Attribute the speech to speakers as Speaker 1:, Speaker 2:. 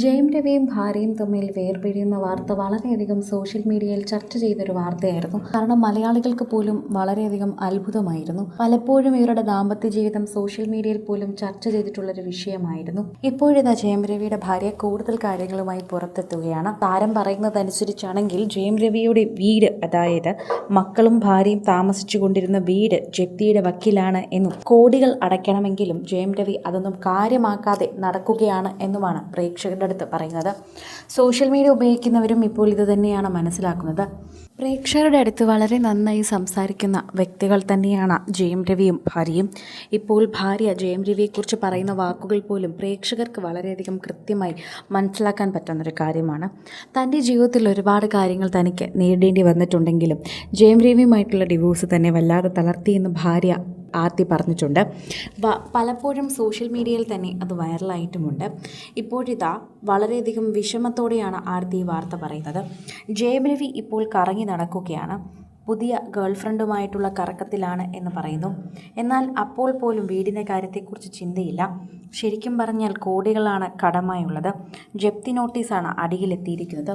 Speaker 1: ജയം രവിയും ഭാര്യയും തമ്മിൽ വേർപിരിയുന്ന വാർത്ത വളരെയധികം സോഷ്യൽ മീഡിയയിൽ ചർച്ച ചെയ്തൊരു വാർത്തയായിരുന്നു. കാരണം മലയാളികൾക്ക് പോലും വളരെയധികം അത്ഭുതമായിരുന്നു. പലപ്പോഴും ഇവരുടെ ദാമ്പത്യ ജീവിതം സോഷ്യൽ മീഡിയയിൽ പോലും ചർച്ച ചെയ്തിട്ടുള്ളൊരു വിഷയമായിരുന്നു. ഇപ്പോഴിതാ ജയം രവിയുടെ ഭാര്യ കൂടുതൽ കാര്യങ്ങളുമായി പുറത്തെത്തുകയാണ്. താരം പറയുന്നതനുസരിച്ചാണെങ്കിൽ ജയം രവിയുടെ വീട്, അതായത് മക്കളും ഭാര്യയും താമസിച്ചു കൊണ്ടിരുന്ന വീട് ജപ്തിയുടെ വക്കിലാണ് എന്നും കോടികൾ അടയ്ക്കണമെങ്കിലും ജയം രവി അതൊന്നും കാര്യമാക്കാതെ നടക്കുകയാണ് എന്നുമാണ് പ്രേക്ഷകരുടെ അടുത്ത് പറയുന്നത്. സോഷ്യൽ മീഡിയ ഉപയോഗിക്കുന്നവരും ഇപ്പോൾ ഇത് തന്നെയാണ് മനസ്സിലാക്കുന്നത്. പ്രേക്ഷകരുടെ അടുത്ത് വളരെ നന്നായി സംസാരിക്കുന്ന വ്യക്തികൾ തന്നെയാണ് ജയം രവിയും ഭാര്യയും. ഇപ്പോൾ ഭാര്യ ജയം രവിയെക്കുറിച്ച് പറയുന്ന വാക്കുകൾ പോലും പ്രേക്ഷകർക്ക് വളരെയധികം കൃത്യമായി മനസ്സിലാക്കാൻ പറ്റുന്നൊരു കാര്യമാണ്. തൻ്റെ ജീവിതത്തിൽ ഒരുപാട് കാര്യങ്ങൾ തനിക്ക് നേരിടേണ്ടി വന്നിട്ടുണ്ടെങ്കിലും ജയം രവിയുമായിട്ടുള്ള ഡിവോഴ്സ് തന്നെ വല്ലാതെ തളർത്തിയെന്ന് ഭാര്യ ആർത്തി പറഞ്ഞിട്ടുണ്ട്. പലപ്പോഴും സോഷ്യൽ മീഡിയയിൽ തന്നെ അത് വൈറലായിട്ടുമുണ്ട്. ഇപ്പോഴിതാ വളരെയധികം വിഷമത്തോടെയാണ് ആർത്തി ഈ വാർത്ത പറയുന്നത്. ജയം രവി ഇപ്പോൾ കറങ്ങി നടക്കുകയാണ്. പുതിയ ഗേൾഫ്രണ്ടുമായിട്ടുള്ള കറക്കത്തിലാണ് എന്ന് പറയുന്നു. എന്നാൽ അപ്പോൾ പോലും വീടിൻ്റെ കാര്യത്തെക്കുറിച്ച് ചിന്തയില്ല. ശരിക്കും പറഞ്ഞാൽ കോടികളാണ് കടമായുള്ളത്. ജപ്തി നോട്ടീസാണ് അടിയിലെത്തിയിരിക്കുന്നത്.